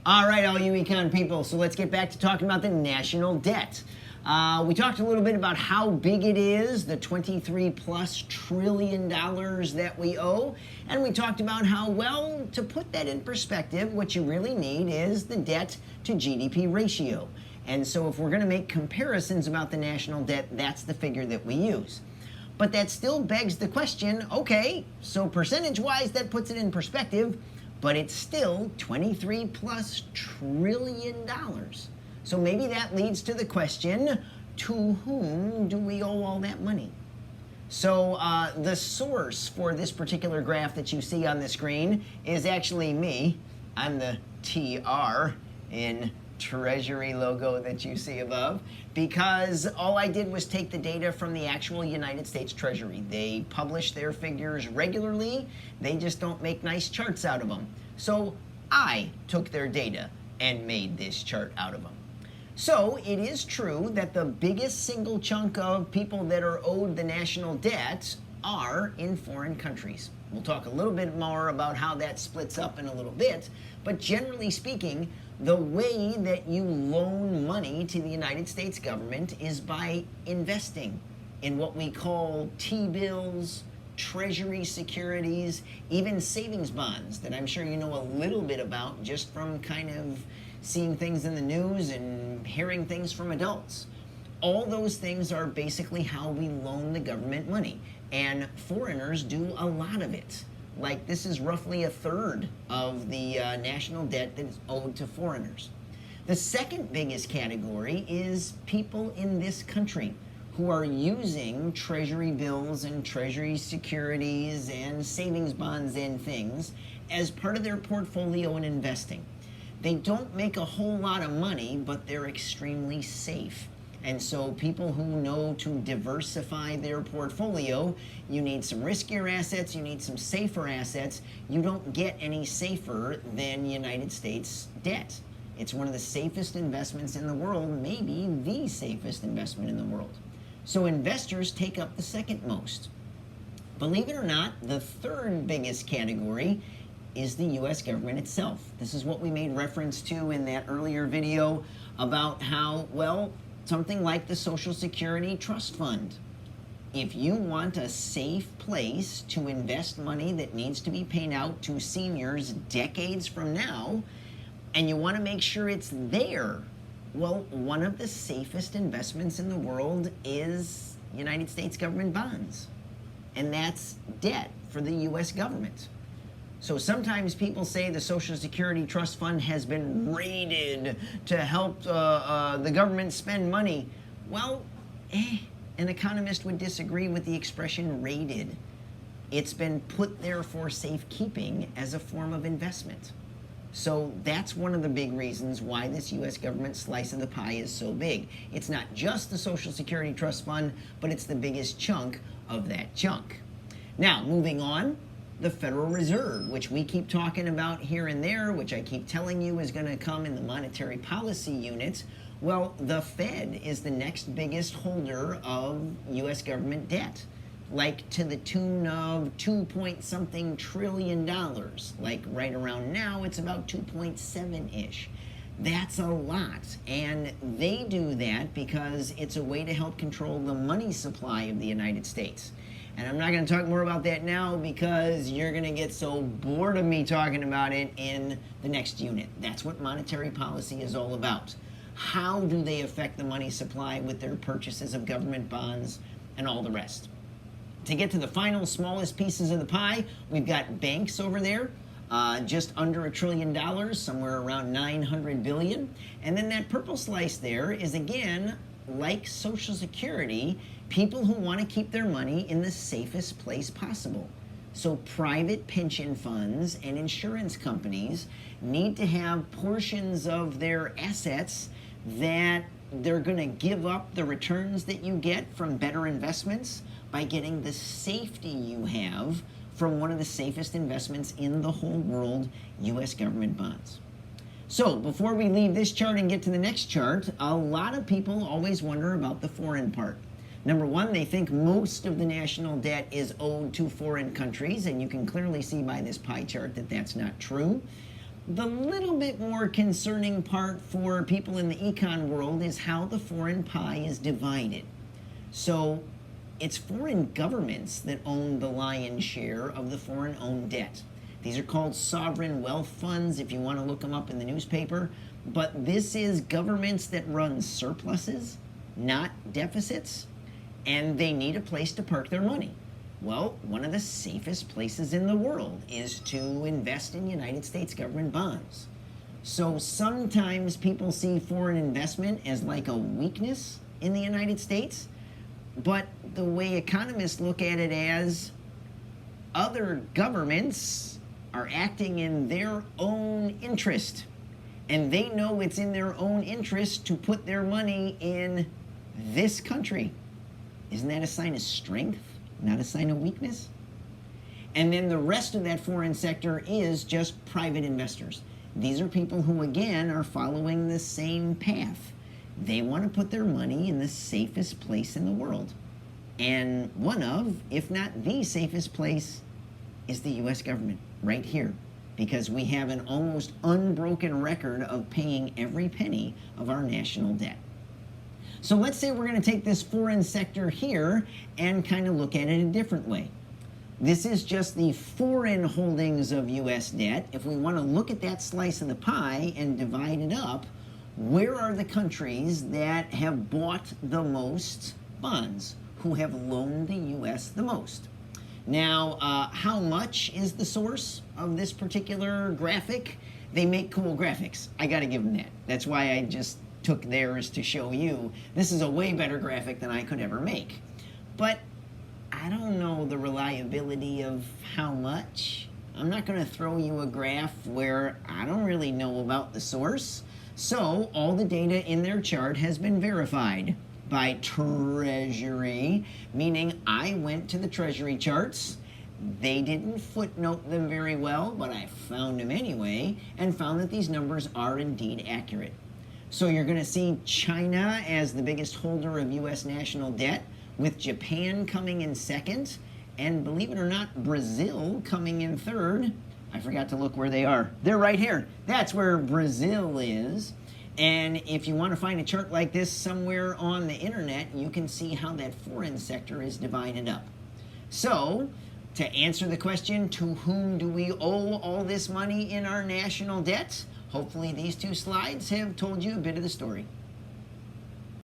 All right, all you econ people, so let's get back to talking about the national debt. We talked a little bit about how big it is, the 23 plus trillion dollars that we owe, and we talked about how, well, to put that in perspective, what you really need is the debt to GDP ratio. And so if we're going to make comparisons about the national debt, that's the figure that we use. But that still begs the question, okay, so percentage-wise that puts it in perspective, but it's still 23 plus trillion dollars. So maybe that leads to the question, to whom do we owe all that money? So the source for this particular graph that you see on the screen is actually me. I'm the TR in Treasury logo that you see above, because all I did was take the data from the actual United States Treasury. They publish their figures regularly. They just don't make nice charts out of them. So I took their data and made this chart out of them. So it is true that the biggest single chunk of people that are owed the national debt are in foreign countries. We'll talk a little bit more about how that splits up in a little bit, but generally speaking, the way that you loan money to the United States government is by investing in what we call T-bills, Treasury securities, even savings bonds that I'm sure you know a little bit about just from kind of seeing things in the news and hearing things from adults. All those things are basically how we loan the government money, and foreigners do a lot of it. Like, this is roughly a third of the national debt that is owed to foreigners. The second biggest category is people in this country who are using Treasury bills and Treasury securities and savings bonds and things as part of their portfolio and investing. They don't make a whole lot of money, but they're extremely safe. And so people who know to diversify their portfolio, you need some riskier assets, you need some safer assets. You don't get any safer than United States debt. It's one of the safest investments in the world, maybe the safest investment in the world. So investors take up the second most. Believe it or not, the third biggest category is the U.S. government itself. This is what we made reference to in that earlier video about how, well, something like the Social Security Trust Fund. If you want a safe place to invest money that needs to be paid out to seniors decades from now, and you want to make sure it's there, well, one of the safest investments in the world is United States government bonds. And that's debt for the U.S. government. So sometimes people say the Social Security Trust Fund has been raided to help the government spend money. Well, an economist would disagree with the expression raided. It's been put there for safekeeping as a form of investment. So that's one of the big reasons why this U.S. government slice of the pie is so big. It's not just the Social Security Trust Fund, but it's the biggest chunk of that chunk. Now, moving on. The Federal Reserve, which we keep talking about here and there, which I keep telling you is going to come in the monetary policy unit. Well, the Fed is the next biggest holder of U.S. government debt, like to the tune of 2-point-something trillion dollars. Like right around now, it's about 2.7-ish. That's a lot, and they do that because it's a way to help control the money supply of the United States. And I'm not going to talk more about that now because you're going to get so bored of me talking about it in the next unit. That's what monetary policy is all about. How do they affect the money supply with their purchases of government bonds and all the rest? To get to the final, smallest pieces of the pie, we've got banks over there, just under $1 trillion, somewhere around 900 billion. And then that purple slice there is, again, like Social Security, people who want to keep their money in the safest place possible. So private pension funds and insurance companies need to have portions of their assets that they're going to give up the returns that you get from better investments by getting the safety you have from one of the safest investments in the whole world, U.S. government bonds. So before we leave this chart and get to the next chart, a lot of people always wonder about the foreign part. Number one, they think most of the national debt is owed to foreign countries, and you can clearly see by this pie chart that that's not true. The little bit more concerning part for people in the econ world is how the foreign pie is divided. So it's foreign governments that own the lion's share of the foreign-owned debt. These are called sovereign wealth funds if you want to look them up in the newspaper. But this is governments that run surpluses, not deficits, and they need a place to park their money. Well, one of the safest places in the world is to invest in United States government bonds. So sometimes people see foreign investment as like a weakness in the United States, but the way economists look at it as other governments are acting in their own interest, and they know it's in their own interest to put their money in this country. Isn't that a sign of strength, not a sign of weakness? And then the rest of that foreign sector is just private investors. These are people who, again, are following the same path. They want to put their money in the safest place in the world. And one of, if not the safest place, is the US government, right here. Because we have an almost unbroken record of paying every penny of our national debt. So let's say we're going to take this foreign sector here and kind of look at it a different way. This is just the foreign holdings of US debt. If we want to look at that slice of the pie and divide it up, where are the countries that have bought the most bonds, who have loaned the US the most? Now, how much is the source of this particular graphic? They make cool graphics. I got to give them that. That's why I just took theirs to show you. This is a way better graphic than I could ever make. But I don't know the reliability of how much. I'm not going to throw you a graph where I don't really know about the source. So all the data in their chart has been verified by Treasury, meaning I went to the Treasury charts. They didn't footnote them very well, but I found them anyway and found that these numbers are indeed accurate. So you're going to see China as the biggest holder of US national debt, with Japan coming in second, and believe it or not, Brazil coming in third. I forgot to look where they are. They're right here. That's where Brazil is. And if you want to find a chart like this somewhere on the internet, you can see how that foreign sector is divided up. So, to answer the question, to whom do we owe all this money in our national debt? Hopefully these two slides have told you a bit of the story.